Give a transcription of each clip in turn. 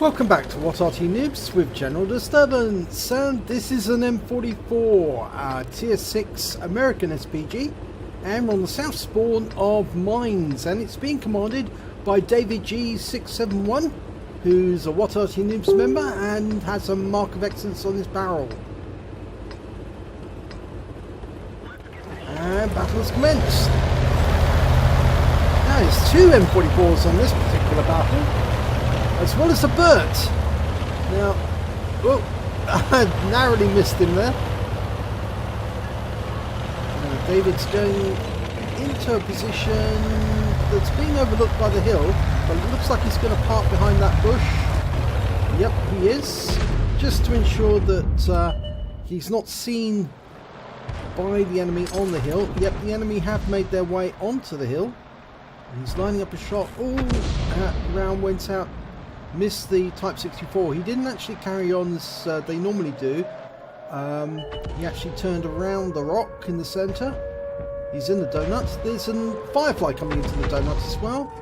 Welcome back to What Arty Noobs with General Disturbance, and this is an M44 Tier 6 American SPG, and we're on the south spawn of Mines, and it's being commanded by David G671, who's a What Arty Noobs member and has a mark of excellence on his barrel. And battle has commenced. Now there's two M44s on this particular battle, as well as a Burt. Now, oh, I narrowly missed him there. Now, David's going into a position that's being overlooked by the hill, but it looks like he's going to park behind that bush. Yep, he is, just to ensure that he's not seen by the enemy on the hill. Yep, the enemy have made their way onto the hill. He's lining up a shot. Oh, that round went out. Missed the Type 64. He didn't actually carry on as they normally do. He actually turned around the rock in the centre. He's in the donut. There's a Firefly coming into the donut as well.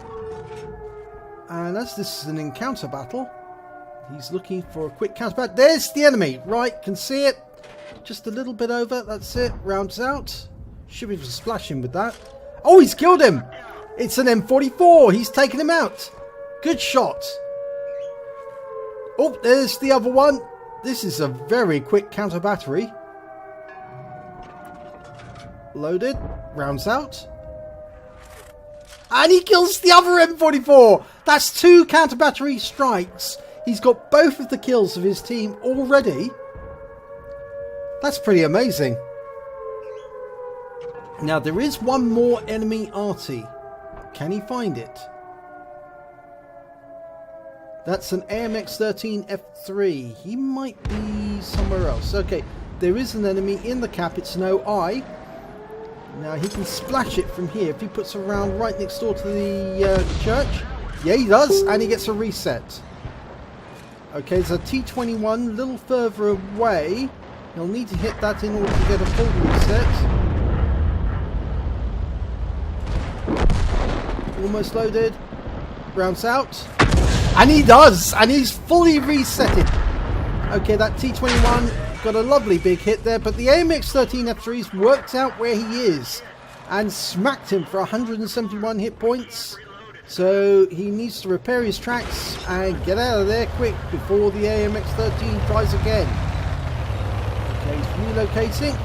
And as this is an encounter battle, he's looking for a quick counter battle. There's the enemy. Right, can see it. Just a little bit over. That's it. Rounds out. Should be splashing with that. Oh, he's killed him. It's an M44. He's taken him out. Good shot. Oh, there's the other one. This is a very quick counter battery. Loaded. Rounds out. And he kills the other M44. That's two counter battery strikes. He's got both of the kills of his team already. That's pretty amazing. Now there is one more enemy Arty. Can he find it? That's an AMX-13F3. He might be somewhere else. Okay, there is an enemy in the cap. It's an OI. Now he can splash it from here if he puts a round right next door to the church. Yeah, he does, and he gets a reset. Okay, there's a T21 a little further away. He'll need to hit that in order to get a full reset. Almost loaded. Rounds out. And he does! And he's fully resetted. Okay, that T21 got a lovely big hit there, but the AMX-13F3's worked out where he is and smacked him for 171 hit points. So he needs to repair his tracks and get out of there quick before the AMX-13 tries again. Okay, he's relocating.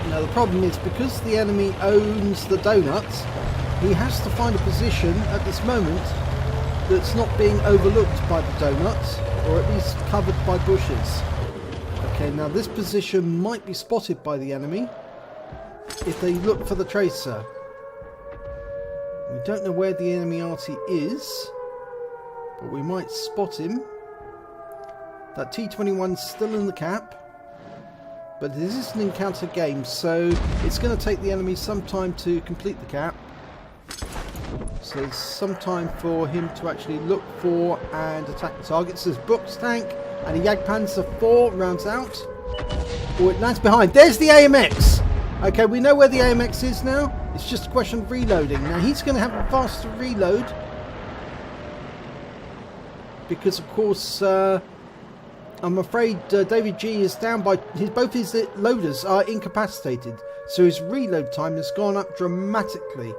Now the problem is, because the enemy owns the donuts, he has to find a position at this moment that's not being overlooked by the donuts, or at least covered by bushes. Okay, now this position might be spotted by the enemy if they look for the tracer. We don't know where the enemy Arty is, but we might spot him. That T21's still in the cap. But this is an encounter game, so it's going to take the enemy some time to complete the cap. So there's some time for him to actually look for and attack the targets. There's Brooks tank and a Jagdpanzer 4 rounds out. Oh, it lands behind. There's the AMX! Okay, we know where the AMX is now. It's just a question of reloading. Now he's going to have a faster reload, because of course I'm afraid David G is down by both his loaders are incapacitated, so his reload time has gone up dramatically.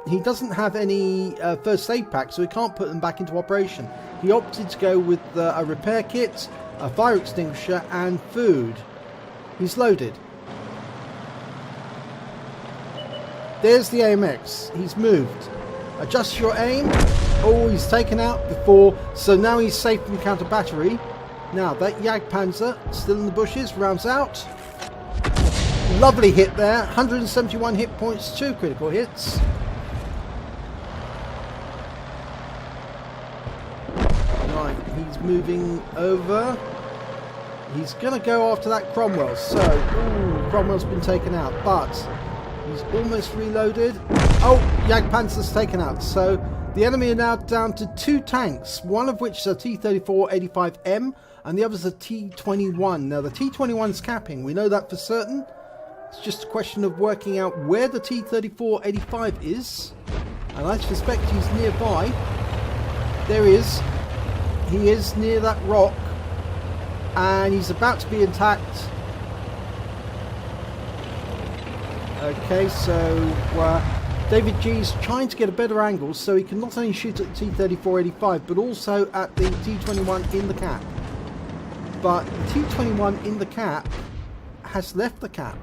He doesn't have any first aid pack, so he can't put them back into operation. He opted to go with a repair kit, a fire extinguisher and food. He's loaded. There's the AMX. He's moved. Adjust your aim. Oh, he's taken out before, so now he's safe from counter battery. Now that Jagdpanzer still in the bushes, rounds out. Lovely hit there, 171 hit points, 2 critical hits. Right, he's moving over. He's going to go after that Cromwell. So, ooh, Cromwell's been taken out, but he's almost reloaded. Oh, Jagdpanzer's taken out. So the enemy are now down to 2 tanks, one of which is a T-34-85M, and the other's a T-21. Now the T-21's capping, we know that for certain. It's just a question of working out where the T-34-85 is and I suspect he's nearby. There he is. He is near that rock, and he's about to be attacked. Okay, so David G's trying to get a better angle so he can not only shoot at the T-34-85 but also at the T-21 in the cap. But the T-21 in the cap has left the cap.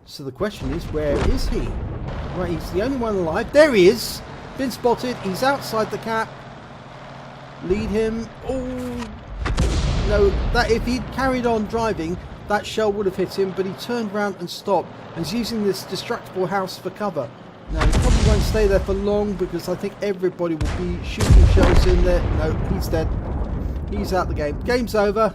So the question is, where is he? Right, he's the only one alive. There he is! Been spotted. He's outside the cap. Lead him. Oh, no, that if he'd carried on driving, that shell would have hit him, but he turned around and stopped and is using this destructible house for cover. Now, he probably won't stay there for long because I think everybody will be shooting shells in there. No, he's dead. He's out the game. Game's over.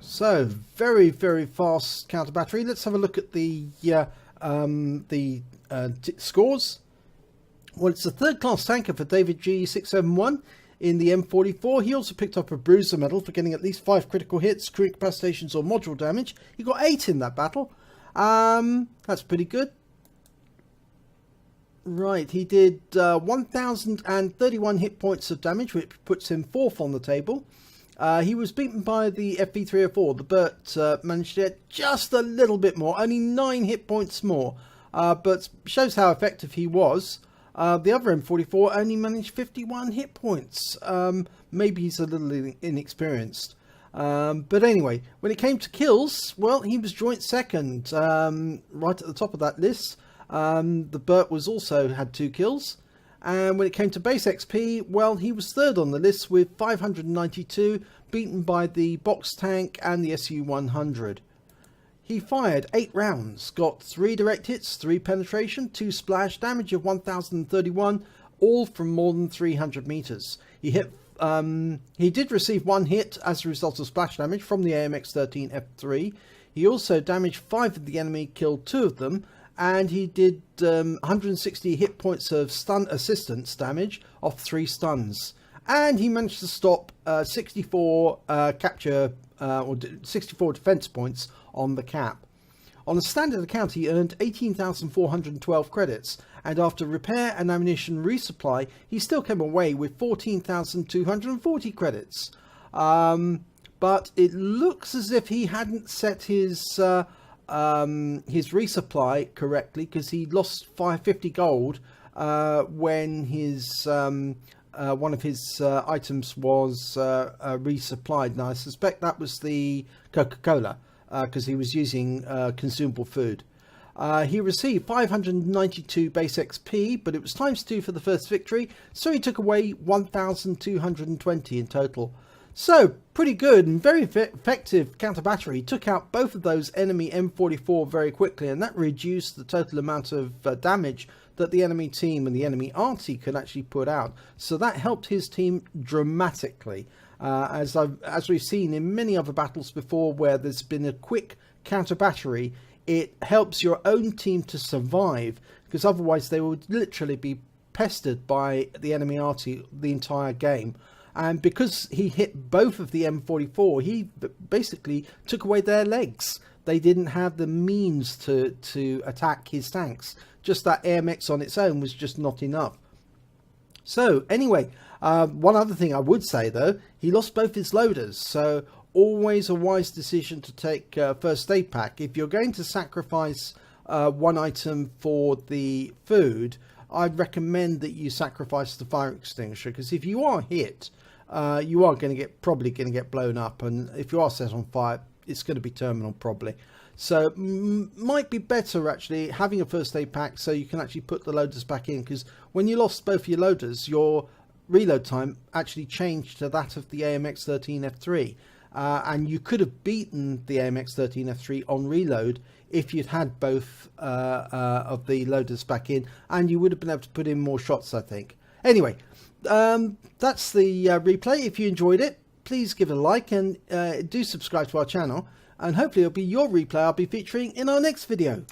So, very, very fast counter battery. Let's have a look at the scores. Well, it's a third-class tanker for David G671 in the M44. He also picked up a bruiser medal for getting at least 5 critical hits, crew incapacitations or module damage. He got 8 in that battle. That's pretty good. Right, he did 1,031 hit points of damage, which puts him 4th on the table. He was beaten by the FV304. The Burt managed to get just a little bit more, only 9 hit points more, but shows how effective he was. The other M44 only managed 51 hit points. Maybe he's a little inexperienced. But anyway, when it came to kills, well, he was joint second, right at the top of that list. The Burt was also had 2 kills. And when it came to base XP, well, he was third on the list with 592, beaten by the box tank and the SU-100. He fired 8 rounds, got 3 direct hits, 3 penetration, 2 splash, damage of 1,031, all from more than 300 meters. He did receive 1 hit as a result of splash damage from the AMX-13F3. He also damaged 5 of the enemy, killed 2 of them, and he did 160 hit points of stun assistance damage off 3 stuns. And he managed to stop 64 capture or 64 defense points on the cap. On a standard account, he earned 18,412 credits, and after repair and ammunition resupply, he still came away with 14,240 credits. But it looks as if he hadn't set his resupply correctly, because he lost 550 gold when his one of his items was resupplied. And I suspect that was the Coca-Cola, because he was using consumable food. He received 592 base XP, but it was ×2 for the first victory, so he took away 1,220 in total. So, pretty good and very effective counter battery. He took out both of those enemy M44 very quickly, and that reduced the total amount of damage that the enemy team and the enemy Arty could actually put out. So that helped his team dramatically. As we've seen in many other battles before where there's been a quick counter battery, it helps your own team to survive, because otherwise they would literally be pestered by the enemy Arty the entire game. And because he hit both of the M44, he basically took away their legs. They didn't have the means to attack his tanks. Just that AMX on its own was just not enough. So anyway, one other thing I would say though, he lost both his loaders. So always a wise decision to take first aid pack. If you're going to sacrifice one item for the food, I'd recommend that you sacrifice the fire extinguisher, because if you are hit, you are going to probably going to get blown up, and if you are set on fire, it's going to be terminal probably. So might be better actually having a first aid pack so you can actually put the loaders back in, because when you lost both your loaders, your reload time actually changed to that of the AMX-13F3, and you could have beaten the AMX-13F3 on reload if you'd had both of the loaders back in, and you would have been able to put in more shots, I think. Anyway, that's the replay. If you enjoyed it, please give it a like, and do subscribe to our channel, and hopefully it'll be your replay I'll be featuring in our next video.